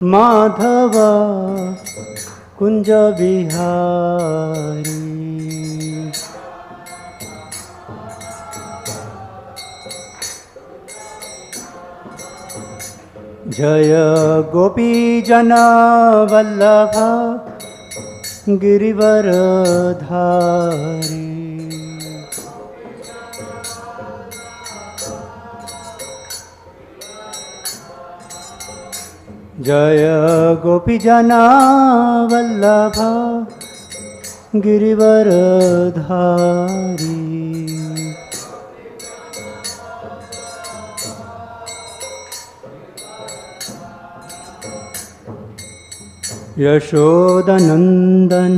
माधव कुंज बिहारी। जय गोपी जन वल्लभ गिरिवरधारी। जय गोपी जन वल्लभ गिरिवरधारी। यशोदनंदन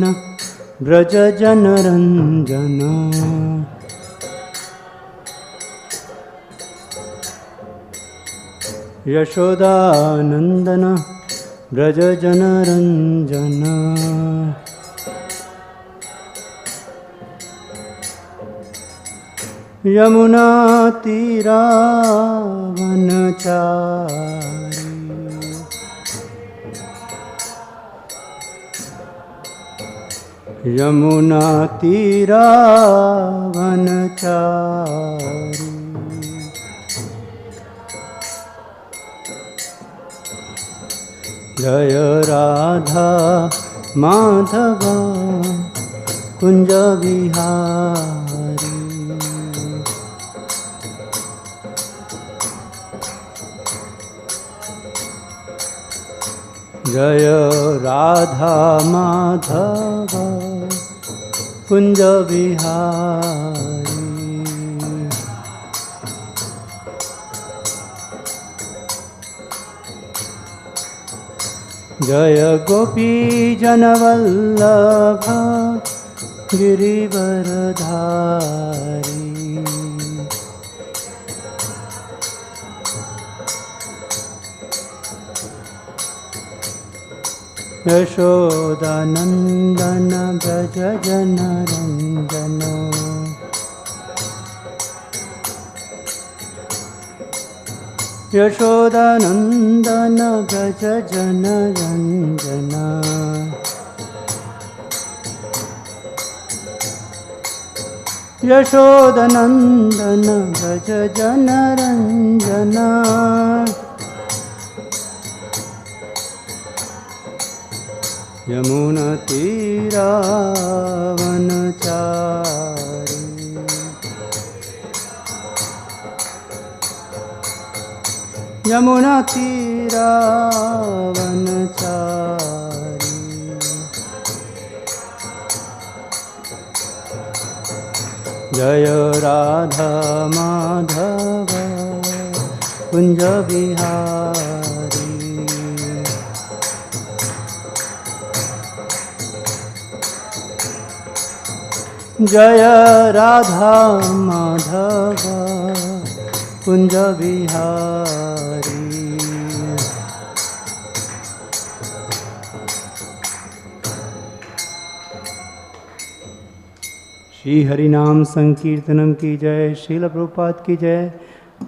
व्रज जनरंजन। यशोदानंदन व्रज जनरंजन। यमुना तीरा वनचारी। यमुना तीरा वनचारी। जय राधा माधव कुंज बिहारी। जय राधा माधव कुंज बिहारी। जय गोपी जनवल्लभ गिरिवरधारी। यशोदानंदन व्रज जनरंजन। यशोदानंदन व्रज जनरंजन। यशोदानंदन व्रज जनरंजन। यमुना तीरा वनचारी। यमुना तीरा वनचारी। जय राधा माधव कुंज बिहारी। जय राधा माधव कुंज बिहारी। श्री हरिनाम संकीर्तनम की जय। श्रील प्रभुपाद की जय।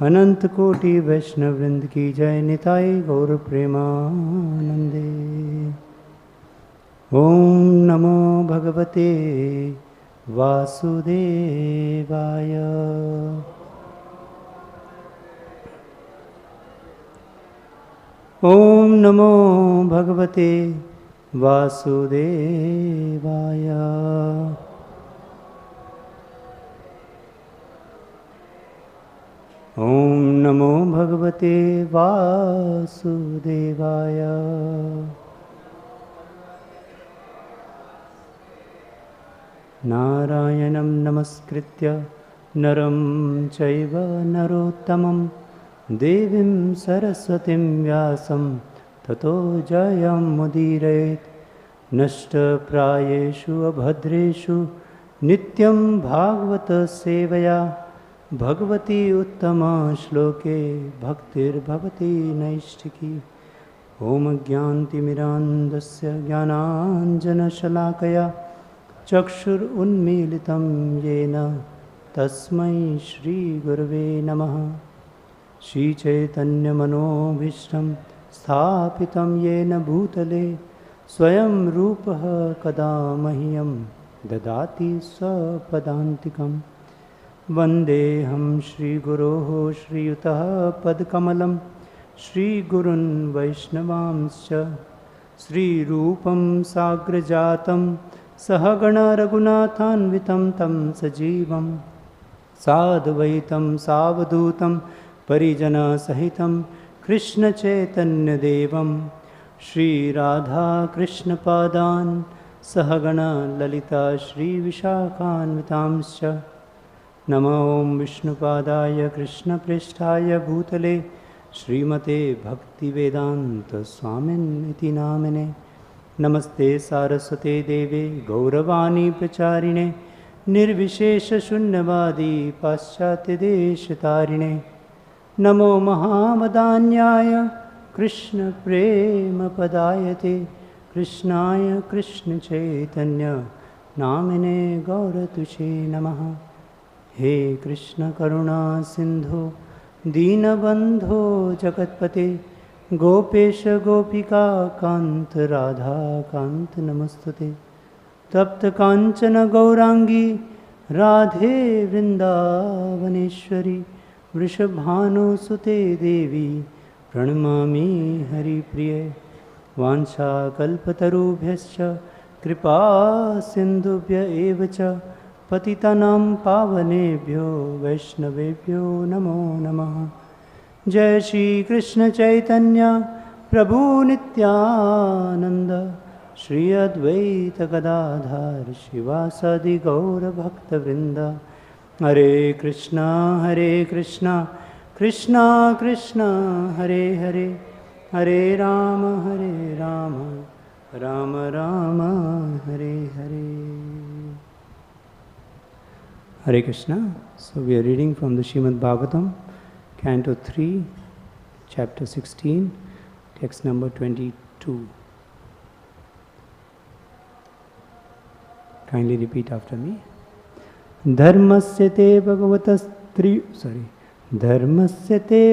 अनंत कोटि वैष्णव वृंद की जय। निताई गौर प्रेमानंदे। ओम नमो भगवते वासुदेवाय। ओम नमो भगवते वासुदेवाय। ओम नमो भगवते वासुदेवाय। नारायणं नमस्कृत्य नरं चैव नरोत्तमं देवीं सरस्वतीं व्यासं ततो जयमुदीरयेत्। नष्टप्रायेषु अभद्रेषु नित्यं भागवत सेवया भगवती उत्तमश्लोके भक्तिर्भवति नैष्ठिकी। ॐ ज्ञानतिमिरान्धस्य ज्ञानाञ्जनशलाकया चक्षुरुन्मीलितं येन तस्मै श्रीगुरवे नमः। श्रीचैतन्यमनोभीष्टं स्थापितं येन भूतले स्वयं रूपः कदा मह्यं ददाति स्वपदान्तिकम्। वन्देऽहं श्रीगुरोः श्रीयुतः पदकमलं श्रीगुरुन् वैष्णवांश्च श्रीरूपं साग्रजातं सहगण रघुनाथान्वितं तं सजीवं साद्वैतं सावधूतं परिजनसहितं कृष्णचैतन्यदेवं श्रीराधाकृष्णपादान् सहगण ललिता श्रीविशाखान्वितांश्च। नमो विष्णुपादाय कृष्णप्रेष्ठाय भूतले श्रीमते भक्तिवेदान्तस्वामिन्निति नामिने। नमस्ते सारस्वते देवे गौरवाणी प्रचारिणे निर्विशेषशून्यवादी पाश्चात्यदेशतारिणे। नमो महावदान्याय कृष्णप्रेमपदायते कृष्णाय कृष्णचैतन्य नामिने गौरतुषे नमः। हे कृष्ण करुणा सिंधु दीनबंधो जगत्पते गोपेश गोपिका कांत राधा कांत नमस्तुते। तप्त कांचन गौरांगी राधे वृंदावनेश्वरी वृषभानुसुते देवी प्रणमामि हरिप्रिये। वाञ्छाकल्पतरुभ्यश्च कृपा सिन्धुभ्य एव च पतितानां पावनेभ्यो वैष्णवेभ्यो नमो नमः। जय श्री कृष्ण चैतन्य प्रभु नित्यानंद श्री अद्वैत गदाधर शिवासादि गौर भक्तवृंद। हरे Krishna Krishna Krishna Hare Hare Hare Ram Ram Ram Hare Hare. Hare Krishna. So we are reading from the Srimad Bhagavatam, Canto 3, Chapter 16, text number 22. Kindly repeat after me. Dharmasya te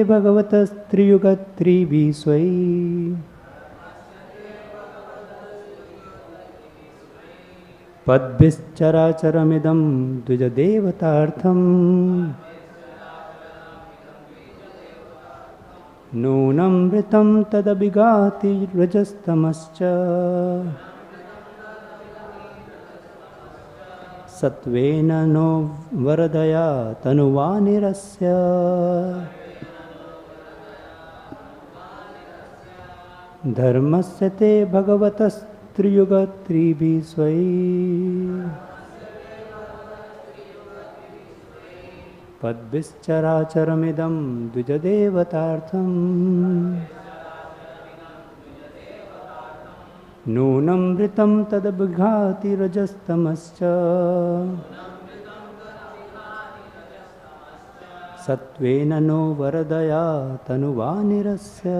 bhagavatas tri-yuga tribhiḥ svaiḥ. padbhiś cara-acaram idam dvija-devatārtham. nūnaṁ bhṛtaṁ tad-abhighāti rajas-tamasya. sattvena no vara-dayā tanuvā nirasya. dharmasya te bhagavatas tri-yuga tribhiḥ svaiḥ. padbhiś cara-acaram idam dvija-devatārtham. nūnaṁ bhṛtaṁ tad-abhighāti rajas-tamasya. sattvena no vara-dayā tanuvā nirasya.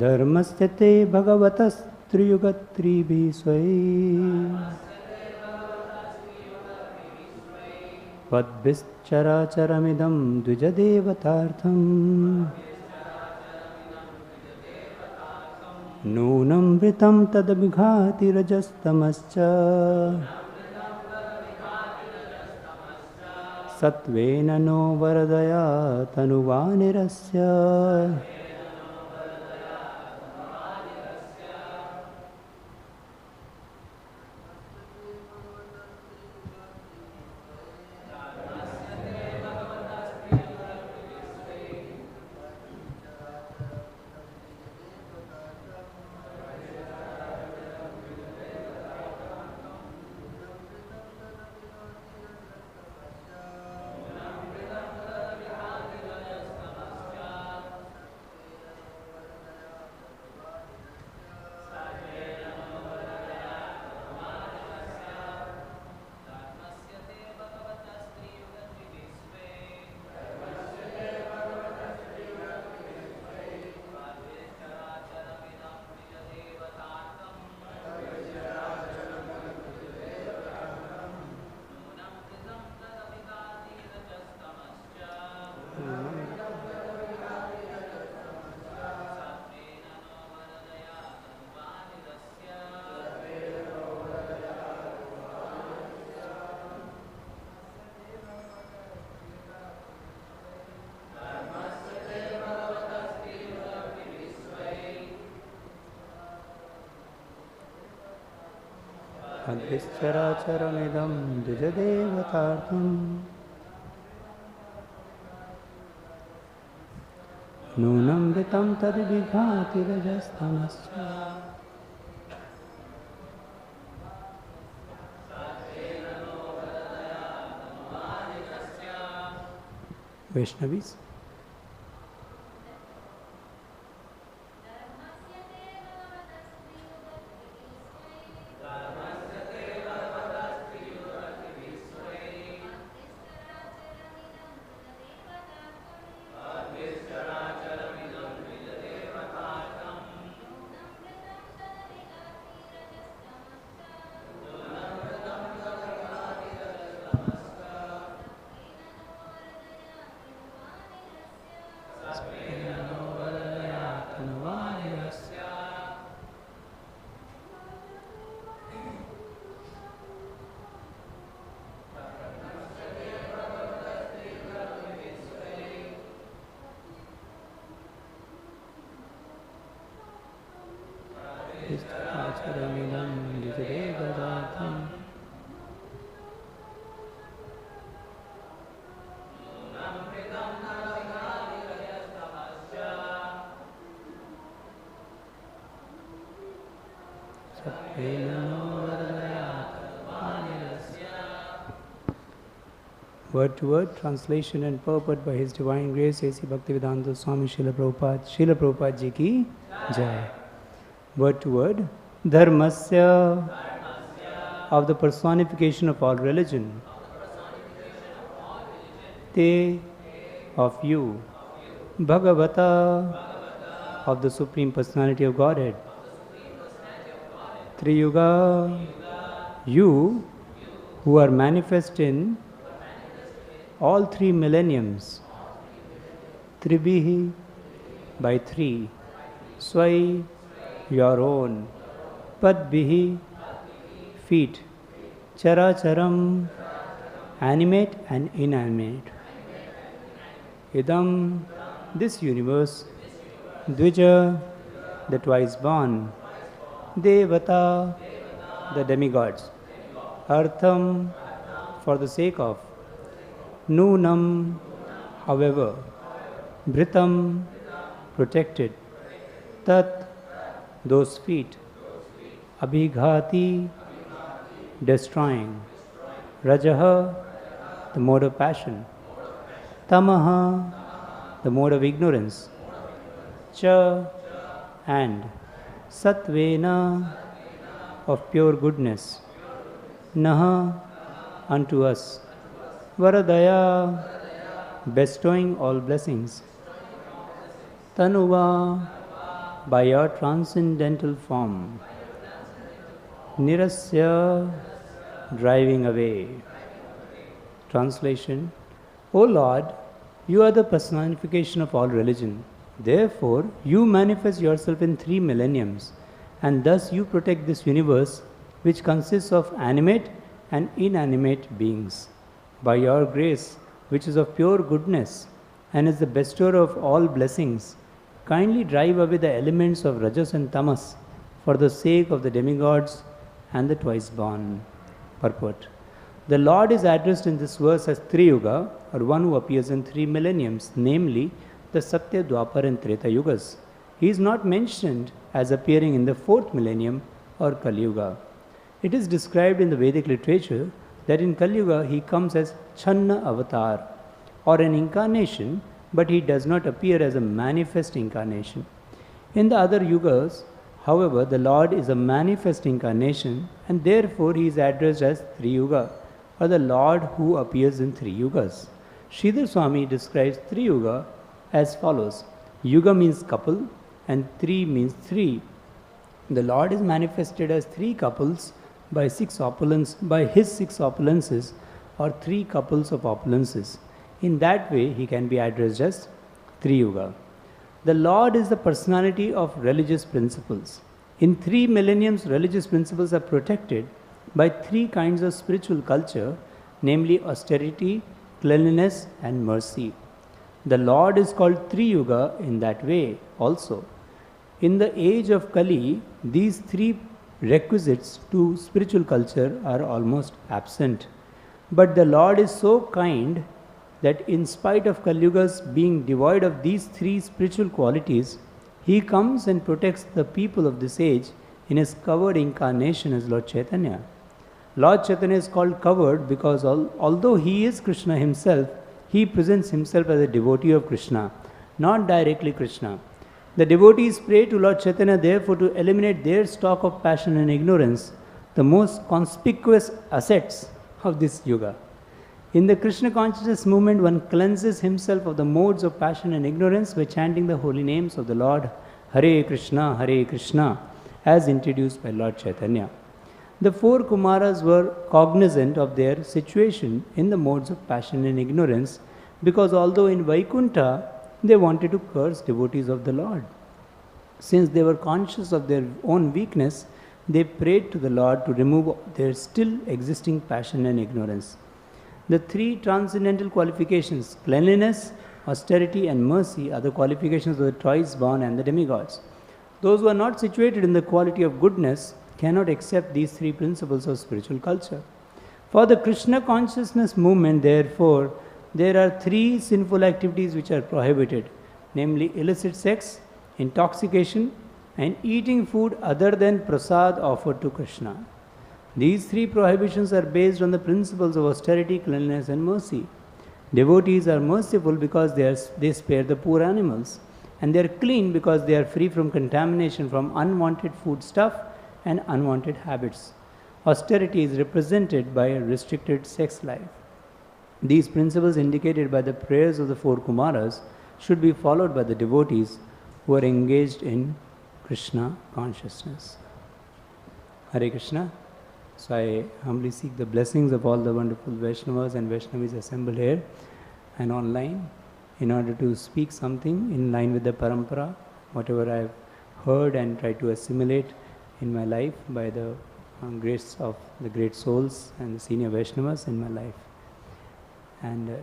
dharmasya te bhagavatas tri-yuga tribhiḥ svaiḥ. padbhiś cara-acaram idam dvija-devatārtham. nūnaṁ bhṛtaṁ tad-abhighāti rajas-tamasya. sattvena no vara-dayā tanuvā nirasya. padbhiś cara-acaram idaṁ dvija-devatārtham nūnaṁ vṛtaṁ tad-abhighāti rajas-tamasya Vaishnavis. cara-acaram idaṁ dvija-devatārtham sattvena vara-dayā. Word to word, translation and purport by His Divine Grace A.C. Bhaktivedanta Swami Srila Prabhupada Ji ki Jai. Word to word, dharmasya, of the personification of all religion. Te, of you. Bhagavatāḥ, of the Supreme Personality of Godhead. Tri-yuga, you who are manifest in all three millenniums. Tribhiḥ, by three. Svaiḥ, your own. Padbhiḥ, feet. Cara-acaram, animate and inanimate. Idam, this universe. Dvija, the twice born. Devatā, the demigods. Bhṛtaṁ, for the sake of. Nūnaṁ, however. Bhṛtaṁ, protected. Tat, those feet. Abhighāti, destroying. Rajaha, the mode of passion. Tamaḥ, the mode of ignorance. Cha, and. Sattvena, of pure goodness. Naha, unto us. Varadayā, bestowing all blessings. Tanuvā, by your transcendental form. Nirasya, driving away. Translation: O Lord, you are the personification of all religion. Therefore, you manifest yourself in three millenniums, and thus you protect this universe, which consists of animate and inanimate beings. By your grace, which is of pure goodness and is the bestower of all blessings, kindly drive away the elements of rajas and tamas for the sake of the demigods and the twice born. Purport: the Lord is addressed in this verse as tri-yuga, or one who appears in three millenniums, namely the Satya, Dwapar and Treta Yugas. He is not mentioned as appearing in the fourth millennium or Kali Yuga. It is described in the Vedic literature that in Kali Yuga he comes as Channa avatar, or an incarnation, but he does not appear as a manifest incarnation. In the other yugas, however, the Lord is a manifest incarnation, and therefore he is addressed as tri-yuga, or the Lord who appears in three yugas. Sridhar Swami describes tri-yuga as follows: yuga means couple and tri means three. The Lord is manifested as three couples by his six opulences, or three couples of opulences. In that way, he can be addressed as tri-yuga. The Lord is the personality of religious principles. In three millenniums, religious principles are protected by three kinds of spiritual culture, namely austerity, cleanliness, and mercy. The Lord is called tri-yuga in that way also. In the age of Kali, these three requisites to spiritual culture are almost absent. But the Lord is so kind that in spite of Kali Yuga's being devoid of these three spiritual qualities, He comes and protects the people of this age in His covered incarnation as Lord Chaitanya. Lord Chaitanya is called covered because although He is Krishna Himself, He presents Himself as a devotee of Krishna, not directly Krishna. The devotees pray to Lord Chaitanya therefore to eliminate their stock of passion and ignorance, the most conspicuous assets of this yuga. In the Krishna consciousness movement, one cleanses himself of the modes of passion and ignorance by chanting the holy names of the Lord, Hare Krishna, as introduced by Lord Chaitanya. The four Kumaras were cognizant of their situation in the modes of passion and ignorance, because although in Vaikuntha they wanted to curse devotees of the Lord, since they were conscious of their own weakness, they prayed to the Lord to remove their still existing passion and ignorance. The three transcendental qualifications, cleanliness, austerity and mercy, are the qualifications of the twice born and the demigods. Those who are not situated in the quality of goodness cannot accept these three principles of spiritual culture. For the Krishna consciousness movement, therefore, there are three sinful activities which are prohibited, namely illicit sex, intoxication, and eating food other than prasad offered to Krishna. These three prohibitions are based on the principles of austerity, cleanliness and mercy. Devotees are merciful because they spare the poor animals, and they are clean because they are free from contamination from unwanted food stuff and unwanted habits. Austerity is represented by a restricted sex life. These principles indicated by the prayers of the four Kumaras should be followed by the devotees who are engaged in Krishna consciousness. Hare Krishna. So I humbly seek the blessings of all the wonderful Vaishnavas and Vaishnavis assembled here and online in order to speak something in line with the parampara, whatever I have heard and try to assimilate in my life by the grace of the great souls and the senior Vaishnavas in my life. And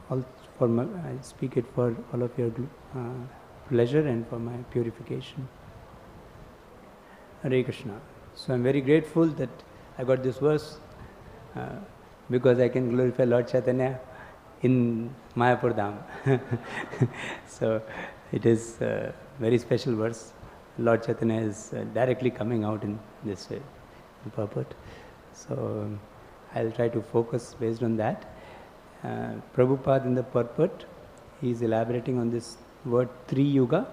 I speak it for all of your pleasure and for my purification. Hare Krishna. So I am very grateful that I got this verse because I can glorify Lord Chaitanya in Mayapur Dham. So it is a very special verse. Lord Chaitanya is directly coming out in this way, in purport. So I'll try to focus based on that. Prabhupada in the purport, he is elaborating on this word tri-yuga.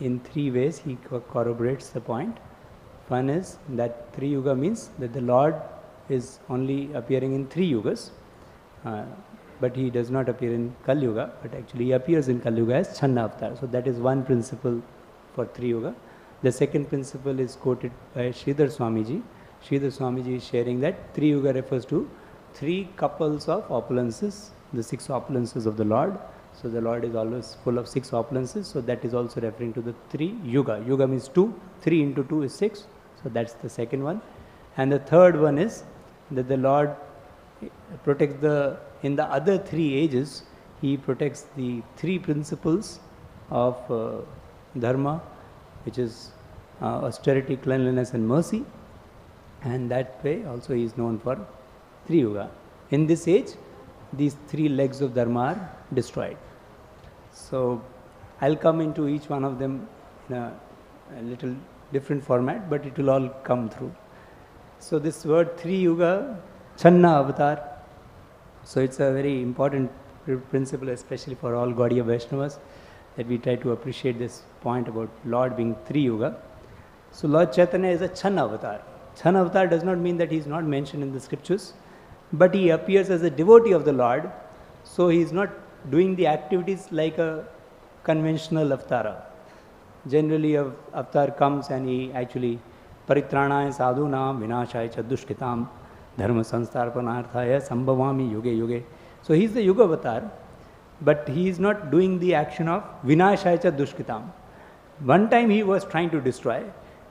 In three ways he corroborates the point. One is that tri-yuga means that the Lord is only appearing in three yugas, but he does not appear in Kali Yuga, but actually he appears in Kali Yuga as Channa avatar. So that is one principle for tri-yuga. The second principle is quoted by Sridhar Swamiji. Sridhar Swamiji is sharing that tri-yuga refers to three couples of opulences, the six opulences of the Lord. So the Lord is always full of six opulences, so that is also referring to the tri-yuga. Yuga means 2, 3 into 2 is 6, so that's the second one. And the third one is that the Lord protects in the other three ages, he protects the three principles of dharma, which is austerity, cleanliness and mercy, and that way also he is known for tri-yuga. In this age, these three legs of dharma are destroyed. So I'll come into each one of them in a little different format, but it will all come through. So this word tri-yuga, Channa avatar, so it's a very important principle, especially for all Gaudiya Vaishnavas, that we try to appreciate this point about Lord being tri-yuga. So Lord Chaitanya is a Channa avatar. Channa avatar does not mean that he is not mentioned in the scriptures, but he appears as a devotee of the Lord, so he is not doing the activities like a conventional avatara. Generally, a avatar comes and he actually paritranaya sadhunam vinashaya cha dushkitam dharma sanstarpanarthaya sambhavami yuge yuge. So he is the yuga avatar, but he is not doing the action of vinashaya cha dushkitam. One time he was trying to destroy,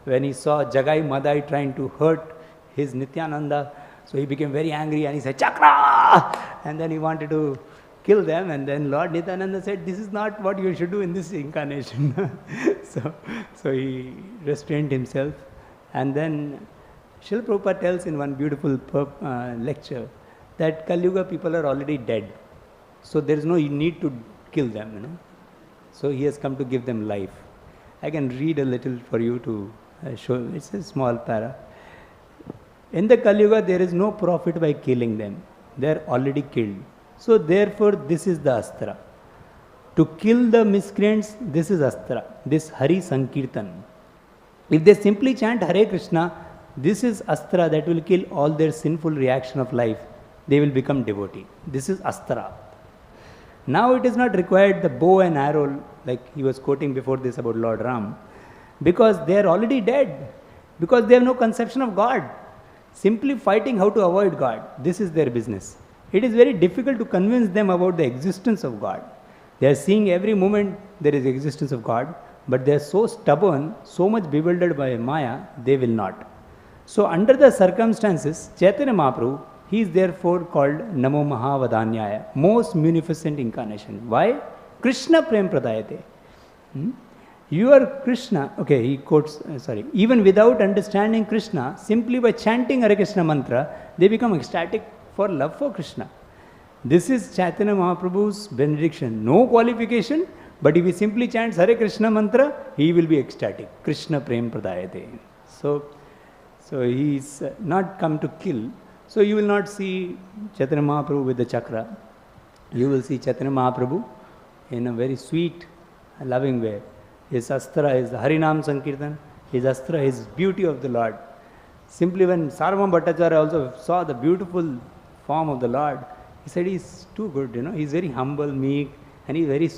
when he saw Jagai Madai trying to hurt his Nityananda. So he became very angry and he said, Chakra! And then he wanted to kill them, and then Lord Nityananda said, this is not what you should do in this incarnation. so he restrained himself, and then Srila Prabhupada tells in one beautiful lecture that Kali Yuga people are already dead. So there is no need to kill them, So he has come to give them life. I can read a little for you to show. It's a small para. In the Kali Yuga, there is no profit by killing them. They are already killed. So therefore, this is the astra. To kill the miscreants, this is astra. This Hari Sankirtan. If they simply chant Hare Krishna, this is astra that will kill all their sinful reaction of life. They will become devotee. This is astra. Now it is not required the bow and arrow, like he was quoting before this about Lord Ram, because they are already dead, because they have no conception of God. Simply fighting how to avoid God, this is their business. It is very difficult to convince them about the existence of God. They are seeing every moment there is existence of God, but they are so stubborn, so much bewildered by Maya, they will not. So under the circumstances, Chaitanya Mahaprabhu, he is therefore called Namo Mahavadanyaya, most munificent incarnation. Why? Krishna Prem Pradayate. You are Krishna. Okay, he quotes, even without understanding Krishna, simply by chanting Hare Krishna mantra, they become ecstatic for love for Krishna. This is Chaitanya Mahaprabhu's benediction. No qualification, but if he simply chants Hare Krishna mantra, he will be ecstatic. Krishna Prem Pradayate. So he is not come to kill. So you will not see Chaitanya Mahaprabhu with the chakra. You will see Chaitanya Mahaprabhu in a very sweet, loving way. His astra is the Harinam Sankirtan. His astra is beauty of the Lord. Simply when Sarvabhauma Bhattacharya also saw the beautiful form of the Lord, he said he's too good, He's very humble, meek, and he's very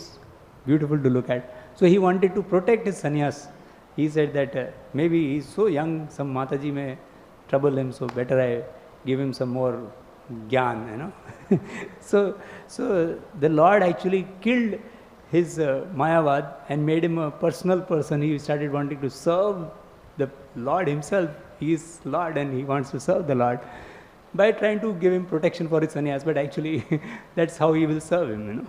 beautiful to look at. So he wanted to protect his sannyas. He said that maybe he's so young, some Mataji may trouble him, so better I give him some more gyan, So the Lord actually killed his Mayavad and made him a personal person. He started wanting to serve the Lord himself. He is Lord and he wants to serve the Lord by trying to give him protection for his sannyas, but actually that's how he will serve him,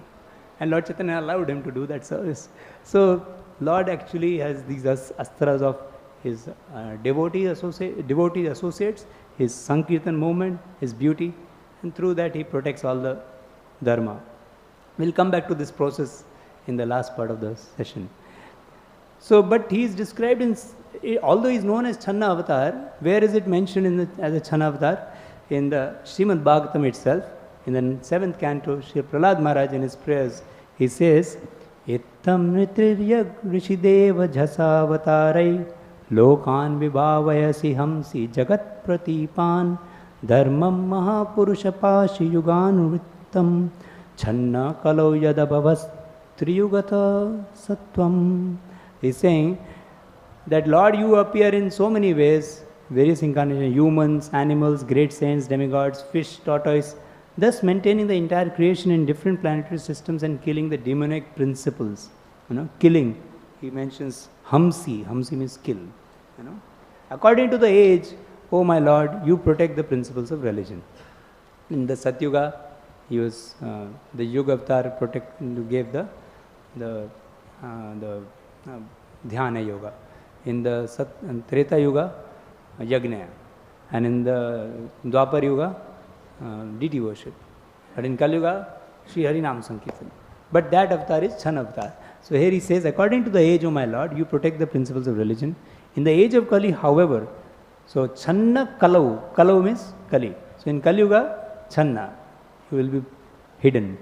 And Lord Chaitanya allowed him to do that service. So Lord actually has these astras of his devotee associates, his Sankirtan movement, his beauty, and through that he protects all the dharma. We'll come back to this process in the last part of the session. So, but he is described in, although he is known as Channa Avatar, where is it mentioned as a Channa Avatar? In the Srimad Bhagavatam itself, in the 7th canto, Sri Prahlad Maharaj in his prayers, he says, Ittam nritriryag rishideva jhasavatarai lokan vibhavayasi hamsi jagat pratipan dharmam mahapurusha pashi yuganuvrittam channa kalau yadabhavas tri-yugata sattvam. He is saying that Lord, you appear in so many ways, various incarnations, humans, animals, great saints, demigods, fish, tortoise, thus maintaining the entire creation in different planetary systems and killing the demonic principles. Killing. He mentions Hamsi. Hamsi means kill. According to the age, oh my Lord, you protect the principles of religion. In the Satyuga, he was the Yuga Avatar gave the Dhyana Yoga. In the Treta Yuga, Yagna. And in the Dwapar Yuga, deity worship. But in Kali Yuga, Sri Harinam Sankirtan. But that avatar is Chan avatar. So here he says, according to the age, O my Lord, you protect the principles of religion. In the age of Kali, however, so Channa Kalau. Kalau means Kali. So in Kali Yuga, Channa, you will be hidden.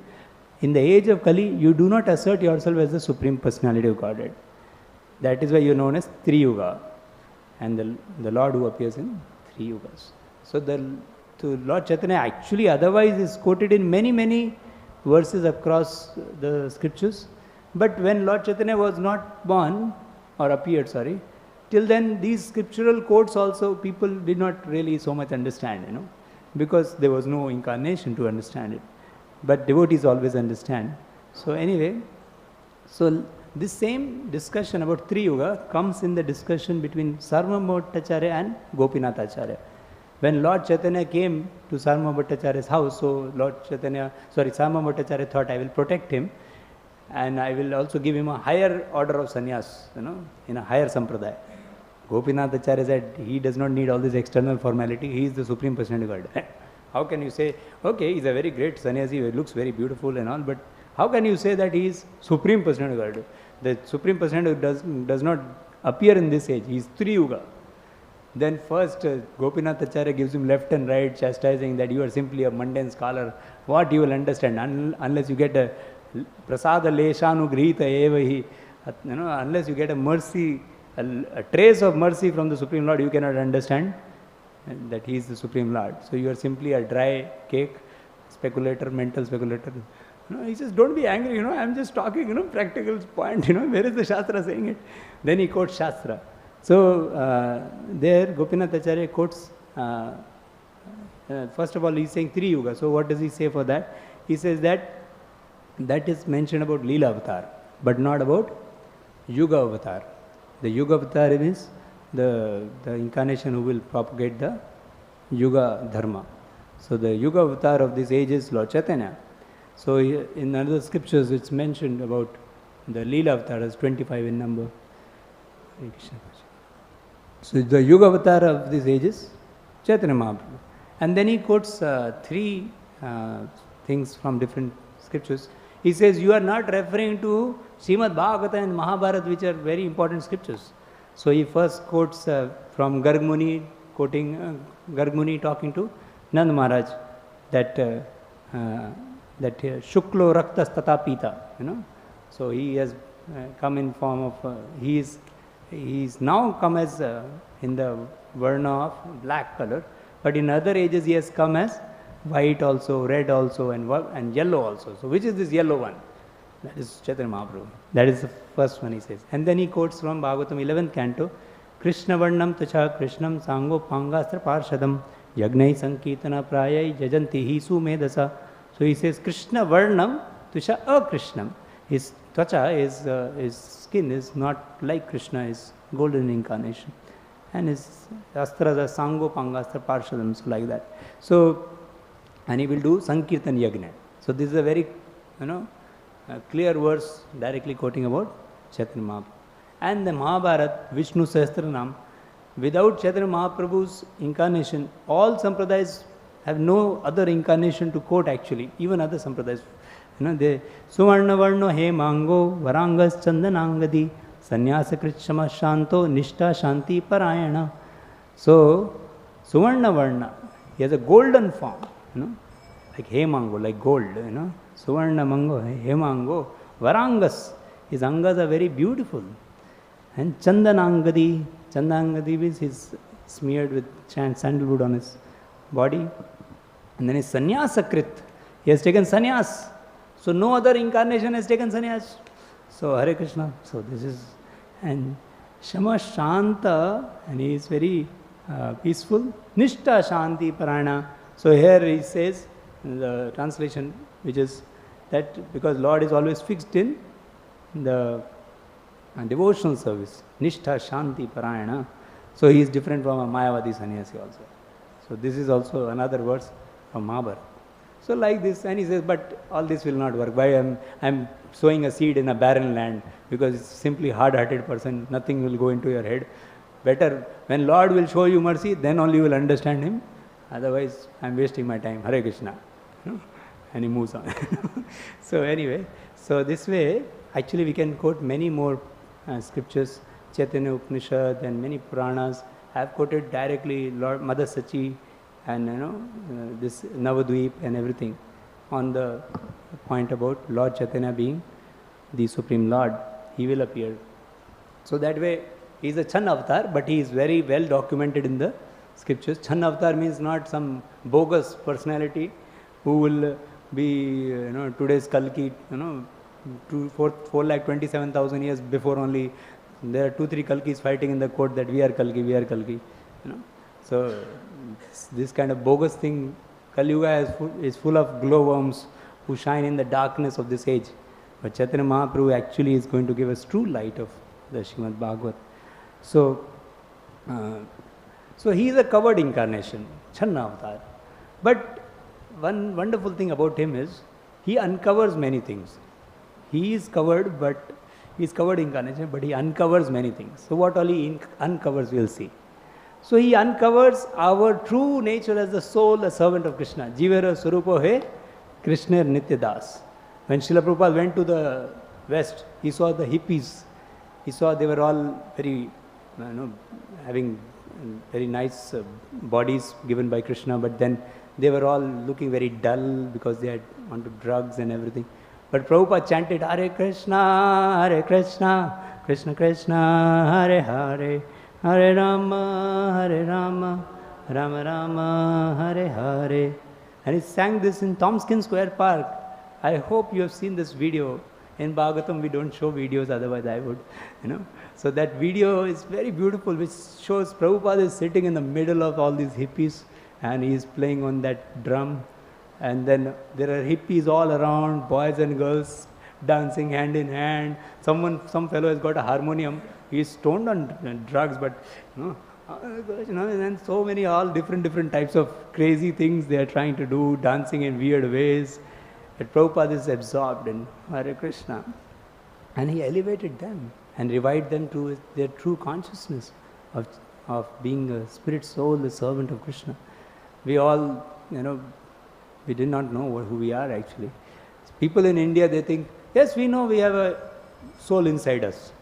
In the age of Kali, you do not assert yourself as the Supreme Personality of Godhead. That is why you are known as tri-yuga. And the Lord who appears in 3 yugas. So Lord Chaitanya actually otherwise is quoted in many verses across the scriptures. But when Lord Chaitanya was not born, or appeared, till then these scriptural quotes also people did not really so much understand, because there was no incarnation to understand it. But devotees always understand. So anyway, so this same discussion about 3 yuga comes in the discussion between Sarvabhauma Bhattacharya and Gopinath Acharya. When Lord Chaitanya came to Sarvabhauma Bhattacharya's house, so Sarvabhauma Bhattacharya thought, I will protect him and I will also give him a higher order of sannyas, in a higher sampradaya. Gopinathacharya said he does not need all this external formality, he is the Supreme Personality of Godhead. How can you say, okay, he's a very great sannyasi, he looks very beautiful and all, but how can you say that he is Supreme Personality of Godhead? The Supreme Personality does not appear in this age, he is tri-yuga. Then first Gopinathacharya gives him left and right, chastising that you are simply a mundane scholar. What you will understand unless you get a prasada leshanugrihita evahi, unless you get a mercy, a trace of mercy from the Supreme Lord, you cannot understand that he is the Supreme Lord. So you are simply a dry cake, speculator, mental speculator. He says, don't be angry, I'm just talking, practical point, where is the Shastra saying it? Then he quotes Shastra. So there Gopinathacharya quotes, first of all he's saying tri-yuga. So what does he say for that? He says that is mentioned about Leela avatar, but not about Yuga avatar. The Yuga avatar is the incarnation who will propagate the Yuga dharma. So the Yuga avatar of this age is Lord Chaitanya. So in other scriptures it's mentioned about the Leela avatar as 25 in number. So the Yuga avatar of this age is Chaitanya Mahaprabhu. And then he quotes three things from different scriptures. He says, you are not referring to Srimad Bhagavatam and Mahabharata, which are very important scriptures. So he first quotes from Garg Muni, quoting Garg Muni talking to Nand Maharaj, that Shuklo Raktas Tata Pita, So he has come in form of, he is now come as in the varna of black color, but in other ages he has come as white also, red also, and yellow also. So which is this yellow one? That is Chaitanya Mahaprabhu. That is the first one he says. And then he quotes from Bhagavatam 11th canto, Krishna Varnam Tucha Krishnam Sango Pangastra Parshadam Yagnai Sankirtana Prayai Jajanti Hisu Medasa. So he says Krishna Varnam Tusha Akrishnam. His tvacha, his skin is not like Krishna, is golden incarnation. And his astras are Sango Pangastra Parshadam, so like that. So, and he will do Sankirtan Yagna. So this is a very, clear verse directly quoting about Chaitanya Mahaprabhu. And the Mahabharata, Vishnu Sahasranam, without Chaitanya Mahaprabhu's incarnation, all sampradayas have no other incarnation to quote actually, even other sampradayas. They Suvarna Varno He Mango, Varangas Chandanangadi, Sannyasa Krishama Shanto, Nishta Shanti Parayana. So, Suvarna Varna, he has a golden form, like He Mango, like gold, Suvarna Mango, He Mango, Varangas, his angas are very beautiful. And Chandanangadi, Chandanangadi means he's smeared with sandalwood on his body. And then his Sannyasa Krit, he has taken sannyas. So no other incarnation has taken sannyas. So Hare Krishna. So this is, and Shama Shanta, and he is very peaceful. Nishta Shanti Parana. So here he says, the translation, which is that because Lord is always fixed in the devotional service. Nishta Shanti Parayana. So he is different from a Mayavadi sannyasi also. So this is also another verse from Mahabharata. So like this, and he says, but all this will not work. Why I'm sowing a seed in a barren land, because it's simply hard-hearted person, nothing will go into your head. Better, when Lord will show you mercy, then only you will understand him. Otherwise, I'm wasting my time. Hare Krishna. And he moves on. So anyway, so this way, actually we can quote many more scriptures. Chaitanya Upanishad and many Puranas have quoted directly Lord Mother Sachi and this Navadvip and everything on the point about Lord Chaitanya being the Supreme Lord. He will appear. So that way, he is a Chan avatar, but he is very well documented in the scriptures. Chan avatar means not some bogus personality who will be today's Kalki, 4,27,000 years before only. There are 2-3 Kalkis fighting in the court that we are Kalki, we are Kalki. So this kind of bogus thing, Kali Yuga is full of glowworms who shine in the darkness of this age. But Chaitanya Mahaprabhu actually is going to give us true light of the Srimad Bhagavat. So, he is a covered incarnation, Channa avatar. But one wonderful thing about him is, he uncovers many things. He is covered, but He is covered incarnation, but he uncovers many things. So what all he uncovers, we'll see. So he uncovers our true nature as the soul, a servant of Krishna. Jivera Swarupo He Krishna Nitya Das. When Srila Prabhupada went to the West, he saw the hippies. He saw they were all very, having very nice bodies given by Krishna, but then they were all looking very dull because they had onto drugs and everything. But Prabhupada chanted Hare Krishna, Krishna Krishna, Hare Hare, Hare Rama, Rama Rama, Hare Hare. And he sang this in Tompkins Square Park. I hope you have seen this video. In Bhagavatam we don't show videos, otherwise I would, So that video is very beautiful, which shows Prabhupada is sitting in the middle of all these hippies and he is playing on that drum. And then there are hippies all around, boys and girls dancing hand in hand. Some fellow has got a harmonium. He is stoned on drugs, but and so many all different types of crazy things they are trying to do, dancing in weird ways. But Prabhupada is absorbed in Hare Krishna. And he elevated them and revived them to their true consciousness of being a spirit soul, the servant of Krishna. We all, we did not know who we are actually. People in India, they think, yes, we know we have a soul inside us.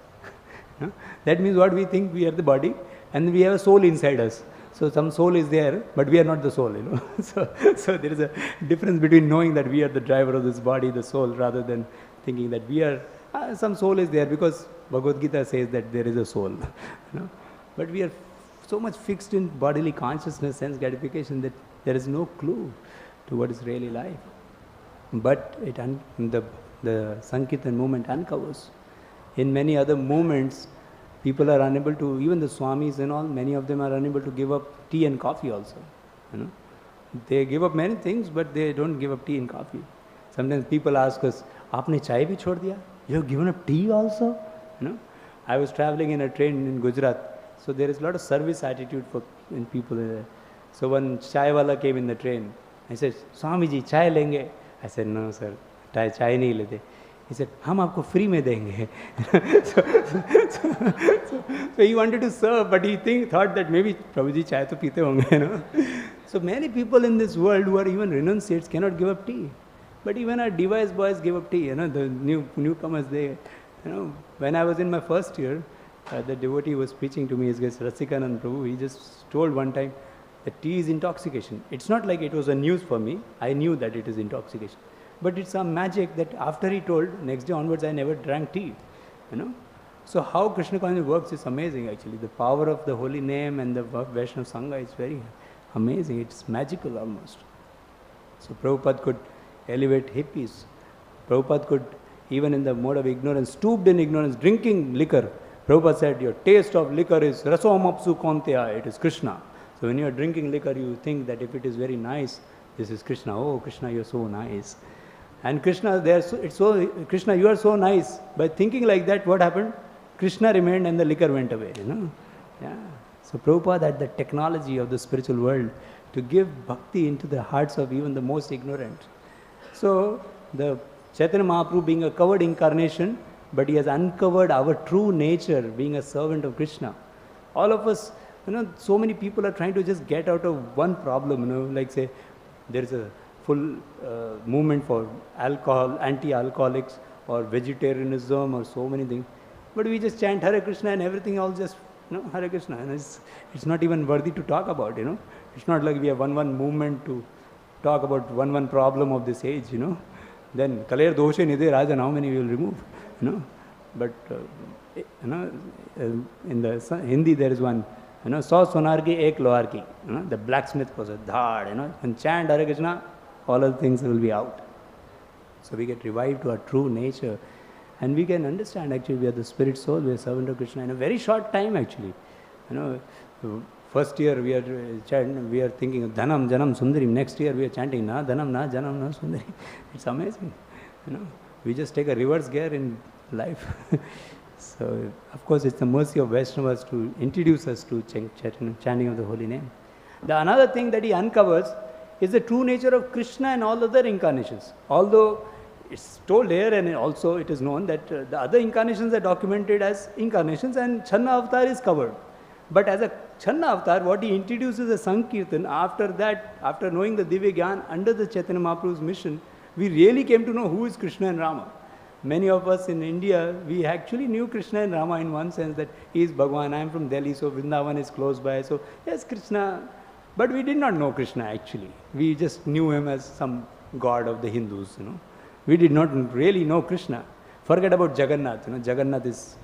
That means what we think, we are the body and we have a soul inside us. So some soul is there, but we are not the soul, So there is a difference between knowing that we are the driver of this body, the soul, rather than thinking that we are, some soul is there, because Bhagavad Gita says that there is a soul. But we are so much fixed in bodily consciousness, sense gratification, that there is no clue to what is really life. But the Sankirtan movement uncovers. In many other movements, people are unable to, even the Swamis and all, many of them are unable to give up tea and coffee also. They give up many things, but they don't give up tea and coffee. Sometimes people ask us, "Aapne chai bhi chhod diya? You have given up tea also?" I was traveling in a train in Gujarat, so there is a lot of service attitude in people. So one chai wala came in the train. I said, "Swamiji, chai lenge?" I said, "No, sir, chai nahi lete." He said, "Hum aapko free mein denge." So he wanted to serve, but he thought that maybe Prabhuji chai to peete honge. So many people in this world who are even renunciates cannot give up tea. But even our device boys give up tea. The newcomers, they, when I was in my first year, the devotee was preaching to me, his guest Rasikanand Prabhu. He just told one time that tea is intoxication. It's not like it was a news for me. I knew that it is intoxication. But it's some magic that after he told, next day onwards I never drank tea. So how Krishna consciousness works is amazing actually. The power of the holy name and the Vaishnava Sangha is very amazing. It's magical almost. So Prabhupada could elevate hippies. Prabhupada could, even in the mode of ignorance, stooped in ignorance, drinking liquor. Prabhupada said, your taste of liquor is rasomapsu konteya, it is Krishna. So when you are drinking liquor, you think that if it is very nice, this is Krishna. Oh, Krishna, you are so nice. And Krishna, Krishna, you are so nice. By thinking like that, what happened? Krishna remained and the liquor went away. Yeah. So Prabhupada had the technology of the spiritual world to give bhakti into the hearts of even the most ignorant. So the Chaitanya Mahaprabhu being a covered incarnation, but he has uncovered our true nature, being a servant of Krishna. All of us, so many people are trying to just get out of one problem, like say, there is a full movement for alcohol, anti-alcoholics or vegetarianism or so many things. But we just chant Hare Krishna and everything all just, Hare Krishna. And it's not even worthy to talk about, It's not like we have one movement to talk about one problem of this age, Then, Kaler Doshe Nidhe Rajan, how many we will remove, But, in the Hindi there is one, Saw sonar ki ek lohar ki, the blacksmith was a dhad, and chant Hare Krishna, all other things will be out. So we get revived to our true nature. And we can understand actually we are the spirit soul, we are servant of Krishna in a very short time actually. First year we are thinking of Dhanam, Janam, Sundarim. Next year we are chanting Na, Dhanam, Na, Janam, Na, Sundarim. It's amazing. We just take a reverse gear in life. So, of course, it's the mercy of Vaishnavas to introduce us to chanting of the holy name. Another thing that he uncovers is the true nature of Krishna and all other incarnations. Although it's told here, and also it is known that the other incarnations are documented as incarnations, and Channa avatar is covered. But as a Channa avatar, what he introduces as Sankirtan, after that, after knowing the Divya Gyan under the Chaitanya Mahaprabhu's mission, we really came to know who is Krishna and Rama. Many of us in India, we actually knew Krishna and Rama in one sense, that he is Bhagwan. I am from Delhi, so Vrindavan is close by. So yes, Krishna. But we did not know Krishna actually. We just knew him as some god of the Hindus, We did not really know Krishna. Forget about Jagannath. Jagannath is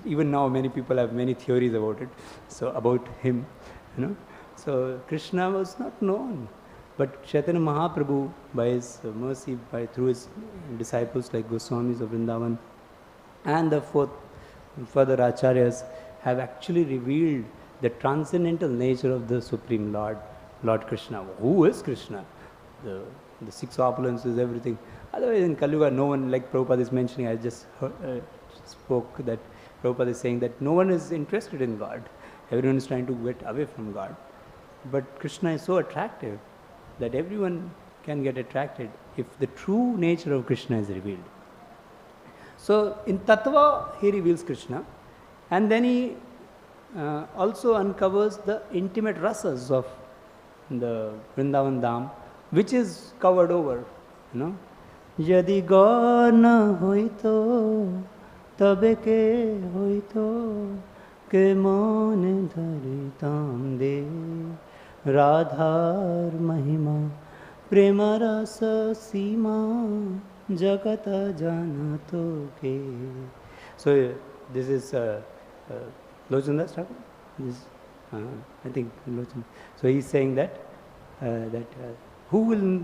even now many people have many theories about it. So about him, So Krishna was not known. But Chaitanya Mahaprabhu, by his mercy, through his disciples like Goswamis of Vrindavan and the further acharyas, have actually revealed the transcendental nature of the Supreme Lord, Lord Krishna. Who is Krishna? The six opulences, everything. Otherwise in Kali Yuga, no one, like Prabhupada is mentioning, I just spoke that Prabhupada is saying that no one is interested in God. Everyone is trying to get away from God. But Krishna is so attractive that everyone can get attracted if the true nature of Krishna is revealed. So in Tattva, he reveals Krishna, and then he also uncovers the intimate rasas of the Vrindavan Dham, which is covered over, Yadi gaur na hoito, tabe ke hoito, ke mone dharitam de, Radhar Mahima, Prema Rasa Sima, Jagata Janato Ke. So this is Lochandas Thakur? I think Lochandas. So he's saying that who will,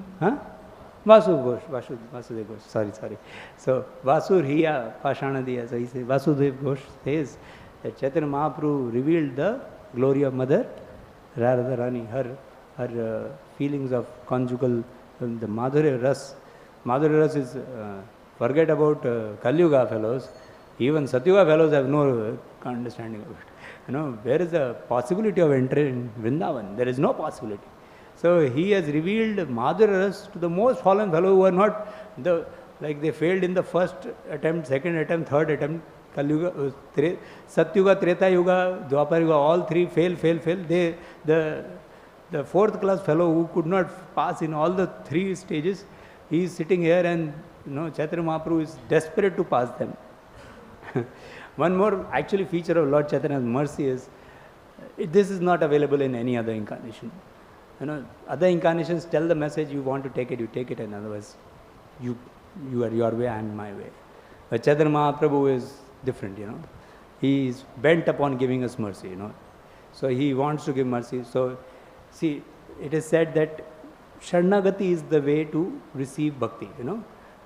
Vasudeva Ghosh, sorry. So Vasur Hiya Pashana Diya. So he says, Vasudeva Ghosh says that Chaitanya Mahaprabhu revealed the glory of Mother Radharani, her feelings of conjugal, the Madhurya Ras. Madhurya Ras is, forget about Kali Yuga fellows, even Satyuga fellows have no understanding of it. Where is the possibility of entering Vrindavan? There is no possibility. So he has revealed Madhurya Ras to the most fallen fellow who are not, they failed in the first attempt, second attempt, third attempt. Kali Yuga, Satyuga, Treta Yuga, Dwapar Yuga, all three fail. The fourth class fellow who could not pass in all the three stages, he is sitting here, and Chaitanya Mahaprabhu is desperate to pass them. One more actually feature of Lord Chaitanya's mercy is, this is not available in any other incarnation. Other incarnations tell the message, you want to take it, you take it, and otherwise you are your way, I am my way. But Chaitanya Mahaprabhu is different, He is bent upon giving us mercy, So he wants to give mercy. So, see, it is said that Sharanagati is the way to receive bhakti,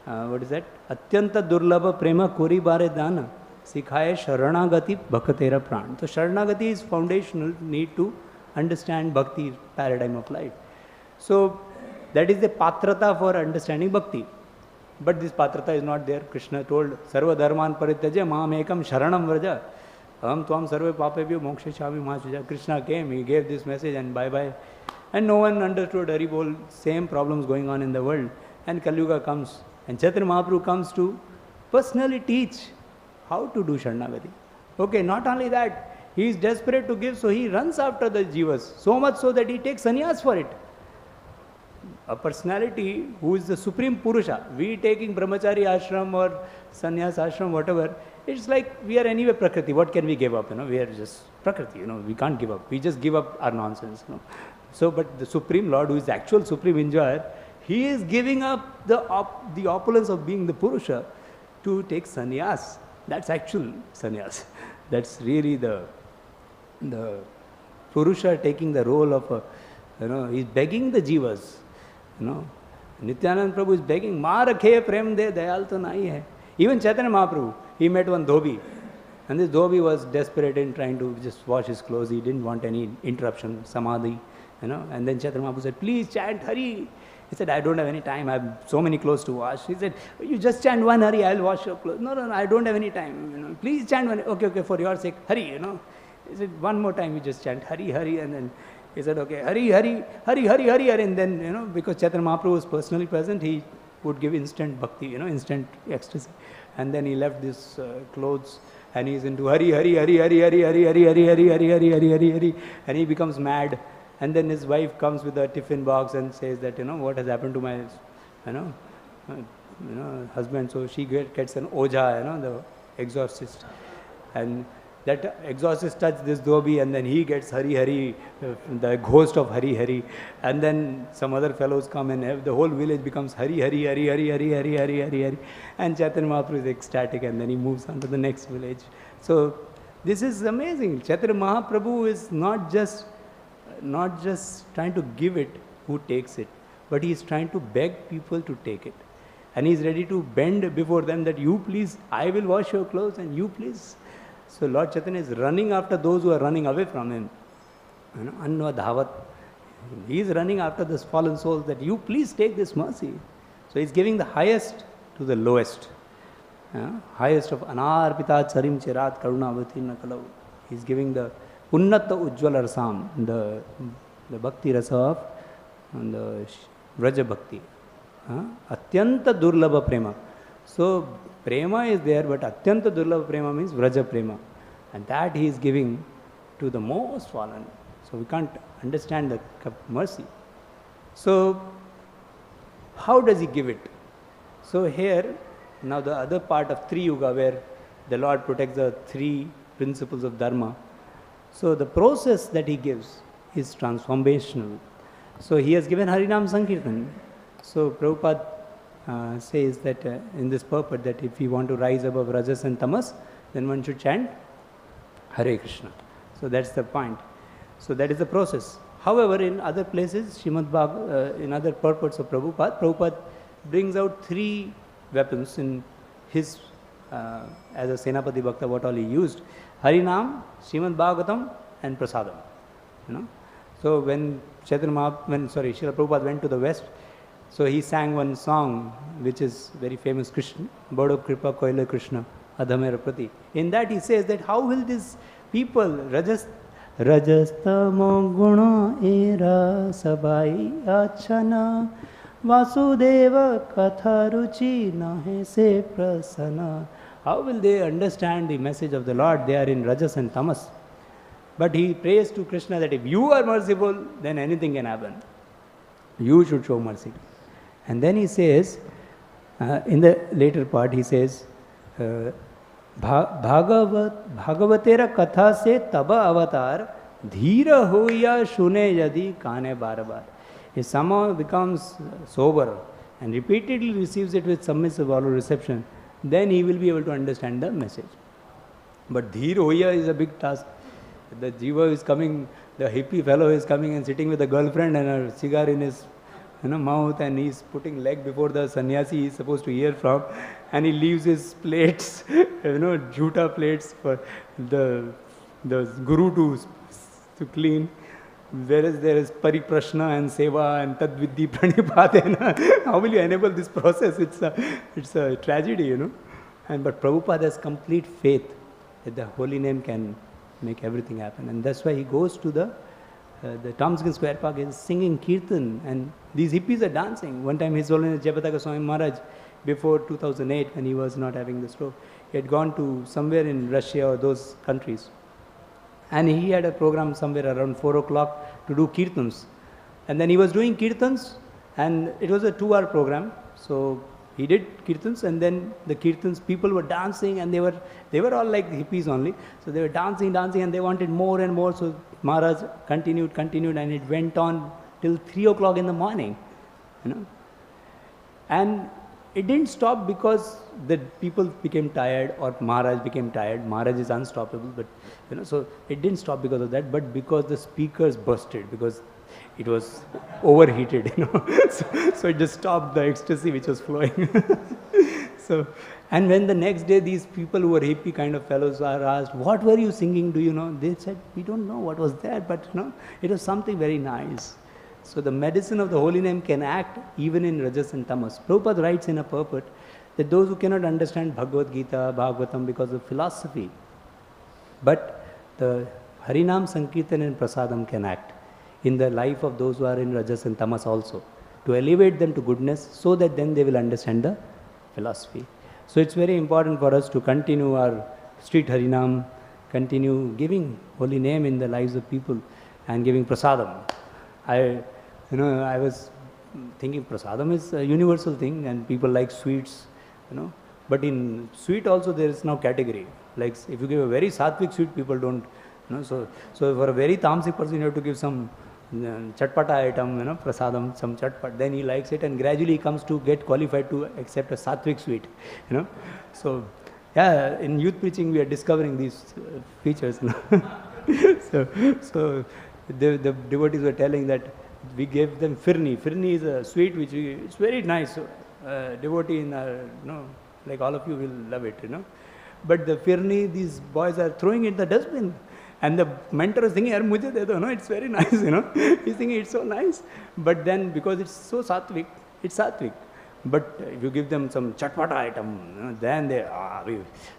What is that? Atyanta durlabha prema kori bare dana sikhaye Sharanagati bhakatera pran. So Sharanagati is foundational need to understand bhakti paradigm of life. So that is the patrata for understanding bhakti. But this patrata is not there. Krishna told, Sarva dharman parityaja maam ekam sharanam vraja. Aham tvam sarve papebhyo mokshachami machuja. Krishna came, he gave this message, and bye-bye. And no one understood Haribol, same problems going on in the world. And Kali Yuga comes, and Chaitanya Mahaprabhu comes to personally teach how to do Sharanagati. Okay, not only that, he is desperate to give, so he runs after the jivas, so much so that he takes sannyas for it. A personality who is the Supreme Purusha, we taking brahmachari ashram or sannyas ashram, whatever, it's like we are anyway Prakriti. What can we give up? We are just Prakriti, we can't give up. We just give up our nonsense. So, but the Supreme Lord, who is the actual Supreme Enjoyer, he is giving up the opulence of being the Purusha to take sannyas. That's actual sannyas. That's really the Purusha taking the role of he's begging the jivas. Nityananda Prabhu is begging, Ma rakhe prem de dayal to nahi hai. Even Chaitanya Mahaprabhu, he met one dhobi, and this dhobi was desperate in trying to just wash his clothes. He didn't want any interruption, samadhi, and then Chaitanya Mahaprabhu said, please chant Hari. He said, I don't have any time, I have so many clothes to wash. He said, you just chant one Hari, I'll wash your clothes. No, I don't have any time. Please chant one. Okay, for your sake, Hari, He said, one more time, you just chant Hari, and then he said, okay, Hari, and then, because Chaitanya Mahaprabhu was personally present, he would give instant bhakti, instant ecstasy. And then he left this clothes and he's into Hari, Hari, Hari, Hari, Hari, Hari, Hari, Hari, Hari, Hari, Hari, Hari, Hari, Hari, and he becomes mad. And then his wife comes with a tiffin box and says that, what has happened to my, husband. So she gets an oja, the exorcist. And that exorcist touches this dhobi and then he gets Hari Hari, the ghost of Hari Hari. And then some other fellows come and the whole village becomes Hari Hari, Hari Hari, Hari Hari, Hari Hari, Hari. And Chaitanya Mahaprabhu is ecstatic and then he moves on to the next village. So this is amazing. Chaitanya Mahaprabhu is not just trying to give it who takes it, but he is trying to beg people to take it. And he is ready to bend before them that you please, I will wash your clothes and you please. So Lord Chaitanya is running after those who are running away from him. Anva dhavat. He is running after this fallen souls that you please take this mercy. So he is giving the highest to the lowest. Highest of anarpita charim chirat karuna avatina kalau. He is giving the unnata ujjwala rasam, the bhakti rasa of the vraja bhakti. Atyanta durlabha prema. So prema is there, but atyanta durlabha prema means vraja prema. And that he is giving to the most fallen. So we can't understand the mercy. So how does he give it? So here, now the other part of tri-yuga where the Lord protects the three principles of dharma. So the process that he gives is transformational. So he has given Harinam Sankirtan. So Prabhupada says that in this purport that if you want to rise above rajas and tamas, then one should chant Hare Krishna. So that's the point. So that is the process. However, in other places, in other purports of Prabhupada brings out three weapons in his, as a Senapati Bhakta, what all he used. Harinam, Srimad Bhagavatam and Prasadam. So when Srila Prabhupada went to the West, so he sang one song which is very famous, Krishna, Bado Kripa Koile Krishna, Adhamera Prati. In that he says that how will these people, Rajastamo Guna Era Sabai Achana Vasudeva Katharuchi Nahe Se Prasana. How will they understand the message of the Lord? They are in rajas and tamas. But he prays to Krishna that if you are merciful, then anything can happen. You should show mercy. And then he says, in the later part, he says, Bhagavatera katha se taba avatar dhira hoya shune yadi kane barabar. If someone becomes sober and repeatedly receives it with submissive value reception, then he will be able to understand the message. But dhir hoya is a big task. The jiva is coming, the hippie fellow is coming and sitting with a girlfriend and a cigar in his mouth, and he's putting leg before the sannyasi he is supposed to hear from, and he leaves his plates, juta plates for the guru to clean. Whereas there is pariprashna and seva and tad-viddhi pranipatena. How will you enable this process? It's a tragedy, But Prabhupada has complete faith that the holy name can make everything happen, and that's why he goes to the Thompson Square Park is singing kirtan, and these hippies are dancing. One time His Holiness Jayapataka Goswami Maharaj, before 2008 when he was not having the stroke, he had gone to somewhere in Russia or those countries, and he had a program somewhere around 4 o'clock to do kirtans, and then he was doing kirtans, and it was a 2-hour program. So he did kirtans, and then the kirtans, people were dancing, and they were all like hippies only. So they were dancing, and they wanted more and more. So Maharaj continued, and it went on till 3 o'clock in the morning, And it didn't stop because the people became tired or Maharaj became tired. Maharaj is unstoppable, but so it didn't stop because of that, but because the speakers bursted, because it was overheated, so it just stopped the ecstasy which was flowing. So, and when the next day these people who were hippie kind of fellows are asked, what were you singing, do you know? They said, we don't know what was there, but it was something very nice. So the medicine of the holy name can act even in rajas and tamas. Prabhupada writes in a purport that those who cannot understand Bhagavad Gita, Bhagavatam because of philosophy, but the Harinam Sankirtan and Prasadam can act in the life of those who are in rajas and tamas also. to elevate them to goodness, so that then they will understand the philosophy. So it's very important for us to continue our street Harinam, continue giving holy name in the lives of people and giving prasadam. I was thinking prasadam is a universal thing and people like sweets, but in sweet also there is now category. Like if you give a very sattvic sweet, people don't, so for a very tamasic person you have to give some chatpata item, prasadam, some chatpat, then he likes it and gradually he comes to get qualified to accept a sattvic sweet, So yeah, in youth preaching we are discovering these features. So the devotees were telling that we gave them firni. Firni is a sweet which it's very nice. Devotee in our, like all of you will love it, But the firni, these boys are throwing it in the dustbin. And the mentor is thinking, mujhe de do, it's very nice, He's thinking it's so nice. But then because it's so sattvic, it's sattvic. But if you give them some chatpata item, then they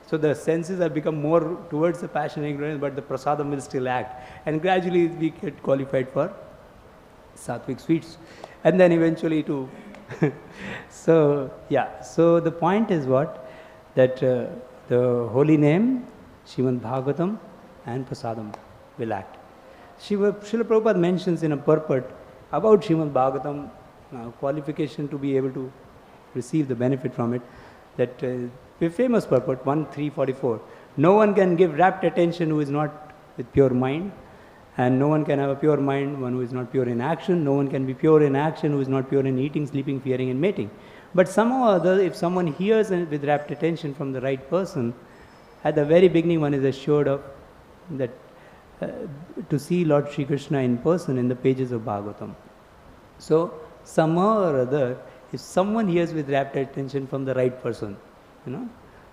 so the senses have become more towards the passion and ignorance, but the prasadam will still act. And gradually we get qualified for sattvic sweets. And then eventually to so the point is what? That the holy name, Srimad Bhagavatam and prasadam will act. Srila Prabhupada mentions in a purport about Srimad Bhagavatam qualification to be able to receive the benefit from it, that a famous purport 1.3.44, no one can give rapt attention who is not with pure mind, and no one can have a pure mind one who is not pure in action, no one can be pure in action who is not pure in eating, sleeping, fearing and mating. But somehow or other, if someone hears with rapt attention from the right person, at the very beginning one is assured of that to see Lord Sri Krishna in person in the pages of Bhagavatam. So somehow or other, if someone hears with rapt attention from the right person,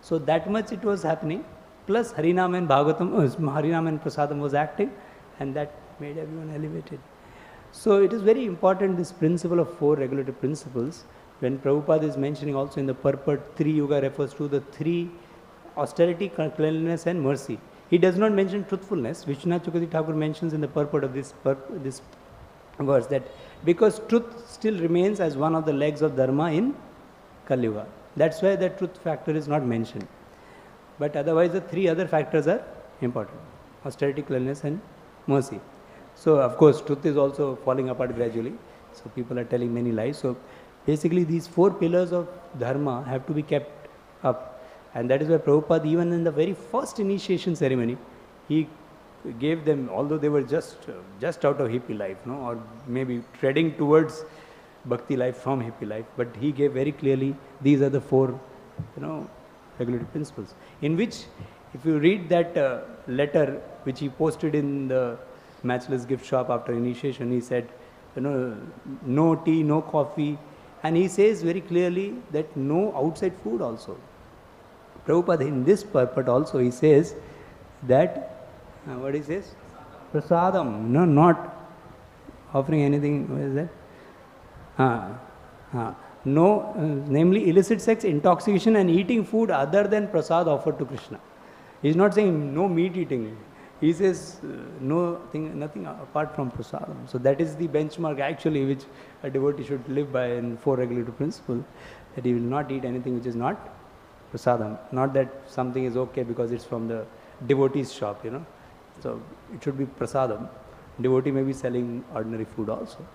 so that much it was happening, plus Harinam and Bhagavatam, Harinam and Prasadam was acting, and that made everyone elevated. So it is very important, this principle of 4 regulative principles. When Prabhupada is mentioning also in the purport, tri-yuga refers to the 3: austerity, cleanliness and mercy. He does not mention truthfulness. Vishwanath Chakravarti Thakur mentions in the purport of this verse that because truth still remains as one of the legs of dharma in Kali Yuga. That's why the truth factor is not mentioned. But otherwise the 3 other factors are important: austerity, cleanliness and mercy. So of course truth is also falling apart gradually. So people are telling many lies. So basically these 4 pillars of dharma have to be kept up. And that is why Prabhupada, even in the very first initiation ceremony, he gave them, although they were just out of hippie life, or maybe treading towards bhakti life from hippie life, but he gave very clearly, these are the 4, regulative principles. In which, if you read that letter which he posted in the matchless gift shop after initiation, he said, no tea, no coffee, and he says very clearly that no outside food also. Prabhupada in this purport also he says that, what he says? Prasadam, not offering anything, what is that? No, namely illicit sex, intoxication and eating food other than prasad offered to Krishna. He is not saying no meat eating. He says nothing apart from prasadam. So that is the benchmark actually which a devotee should live by in 4 regulative principles, that he will not eat anything which is not prasadam. Not that something is okay because it's from the devotee's shop, So it should be prasadam. Devotee may be selling ordinary food also.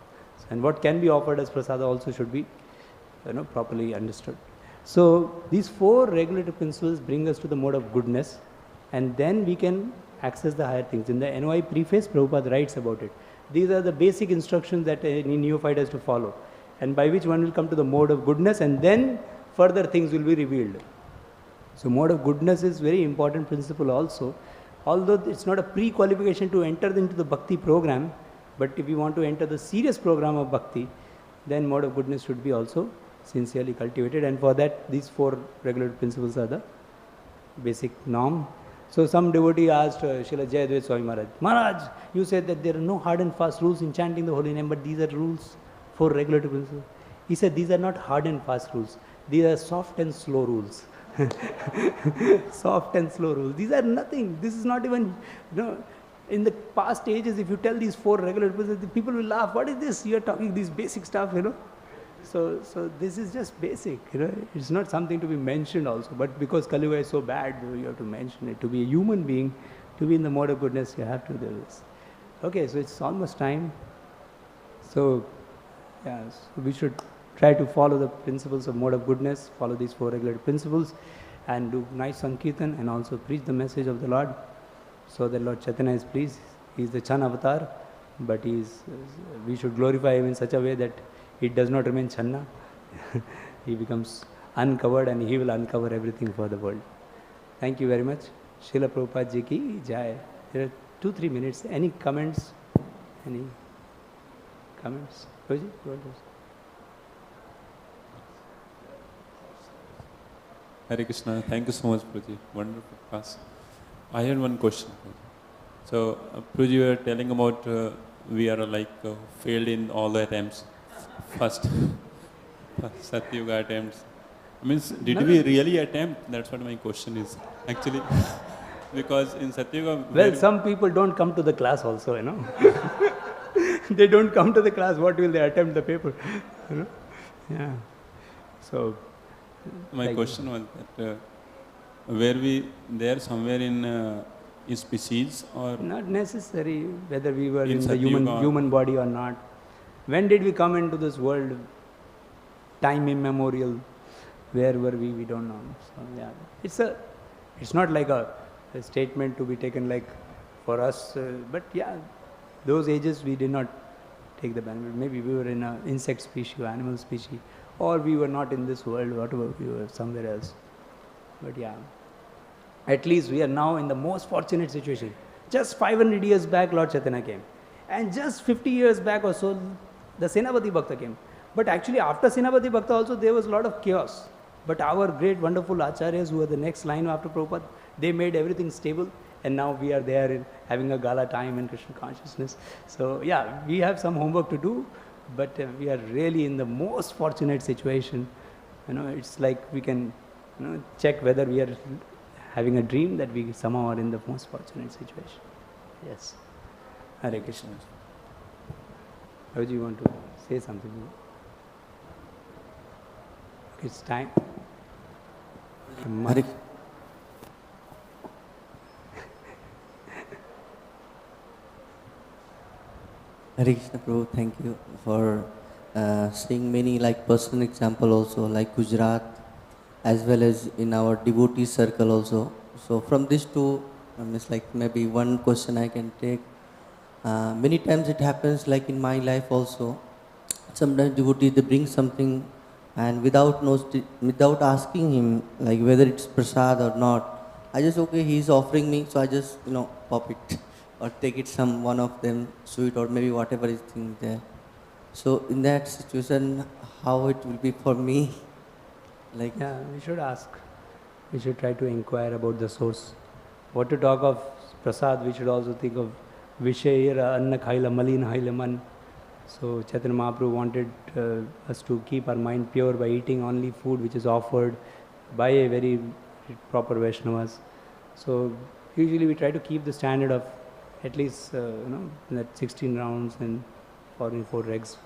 And what can be offered as prasada also should be properly understood. So these 4 regulative principles bring us to the mode of goodness, and then we can access the higher things. In the NOI preface, Prabhupada writes about it. These are the basic instructions that any neophyte has to follow, and by which one will come to the mode of goodness, and then further things will be revealed. So mode of goodness is very important principle also, although it's not a pre-qualification to enter into the bhakti program, but if you want to enter the serious program of bhakti, then mode of goodness should be also sincerely cultivated, and for that these 4 regulative principles are the basic norm. So some devotee asked Srila Jayadeva Swami Maharaj, you said that there are no hard and fast rules in chanting the holy name, but these are rules, 4 regulative principles. He said these are not hard and fast rules, these are soft and slow rules. Soft and slow rules. These are nothing. This is not even, in the past ages, if you tell these 4 regular principles, people will laugh. What is this? You are talking these basic stuff, So this is just basic, It's not something to be mentioned also. But because Kali Yuga is so bad, you have to mention it. To be a human being, to be in the mode of goodness, you have to do this. Okay, so it's almost time. So, yeah, so we should try to follow the principles of mode of goodness, follow these 4 regulated principles, and do nice Sankirtan, and also preach the message of the Lord, so that Lord Chaitanya is pleased. He is the Chan avatar, but we should glorify him in such a way that it does not remain Channa. He becomes uncovered, and he will uncover everything for the world. Thank you very much. Srila Prabhupada Ji ki Jai. There are 2-3 minutes. Any comments? Any comments? Roji, go ahead. Hare Krishna. Thank you so much, Prabhuji. Wonderful class. I had one question. So, Prabhuji, you were telling about we are failed in all the attempts. First Satyuga attempts. Means, did we really attempt? That's what my question is. Actually, because in Satyuga... Well, some people don't come to the class also, They don't come to the class. What will they attempt the paper? Yeah. So... My question was that were we there somewhere in species or... Not necessary whether we were in the human body or not. When did we come into this world? Time immemorial. Where were we? We don't know. So yeah, it's not like a statement to be taken like for us. But yeah, those ages we did not take the benefit. Maybe we were in an insect species, animal species, or we were not in this world, whatever, we were somewhere else. But yeah, at least we are now in the most fortunate situation. Just 500 years back, Lord Chaitanya came. And just 50 years back or so, the Senapati Bhakta came. But actually after Senapati Bhakta also there was a lot of chaos. But our great wonderful acharyas who were the next line after Prabhupada, they made everything stable. And now we are there in having a gala time in Krishna consciousness. So yeah, we have some homework to do, but we are really in the most fortunate situation. It's like we can check whether we are having a dream that we somehow are in the most fortunate situation. Yes. Hare Krishna. How do you want to say something? It's time. Hare Krishna Prabhu, thank you for seeing many personal example also, like Gujarat, as well as in our devotee circle also. So from these two, maybe one question I can take. Many times it happens like in my life also. Sometimes devotees, they bring something and without asking him whether it's prasad or not, I just, okay, he's offering me, so I just pop it or take it one of them sweet or maybe whatever is thing there. So in that situation, how it will be for me? Yeah, we should ask. We should try to inquire about the source. What to talk of prasad, we should also think of Vishayira Anna Khaila Malin Haila Man. So Chaitanya Mahaprabhu wanted us to keep our mind pure by eating only food which is offered by a very proper Vaishnavas. So usually we try to keep the standard of at least that 16 rounds and 4 eggs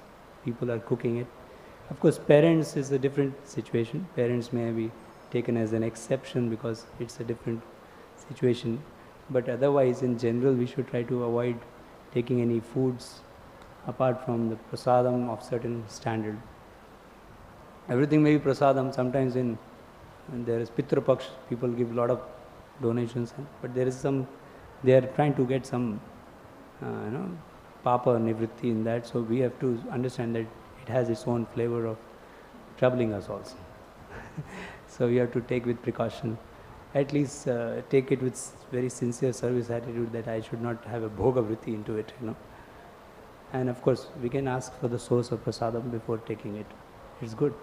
people are cooking it. Of course, parents is a different situation. Parents may be taken as an exception because it's a different situation. But otherwise, in general, we should try to avoid taking any foods apart from the prasadam of certain standard. Everything may be prasadam. Sometimes there is Pitra Paksh, people give a lot of donations, but there is they are trying to get some, papa nivritti in that. So we have to understand that it has its own flavor of troubling us also. So we have to take with precaution. At least take it with very sincere service attitude that I should not have a bhoga vritti into it, And of course, we can ask for the source of prasadam before taking it. It's good.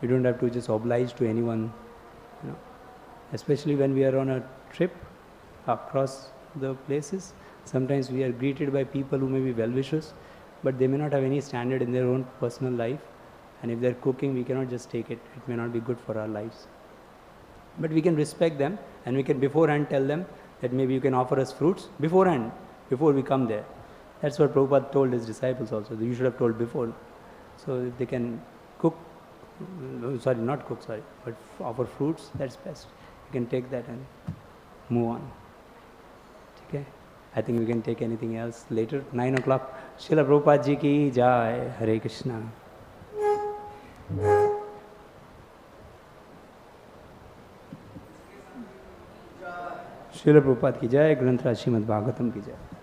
We don't have to just oblige to anyone, Especially when we are on a trip across the places. Sometimes we are greeted by people who may be well-wishers, but they may not have any standard in their own personal life. And if they're cooking, we cannot just take it. It may not be good for our lives. But we can respect them, and we can beforehand tell them that maybe you can offer us fruits beforehand, before we come there. That's what Prabhupada told his disciples also. You should have told before. So if they can Sorry, not cook, sorry, but offer fruits, that's best. You can take that and move on. Okay? I think we can take anything else later, 9 o'clock. Srila Prabhupada Ji ki jai, Hare Krishna. Srila Prabhupada ki jai, Granth Raj Srimad Bhagavatam ki jai.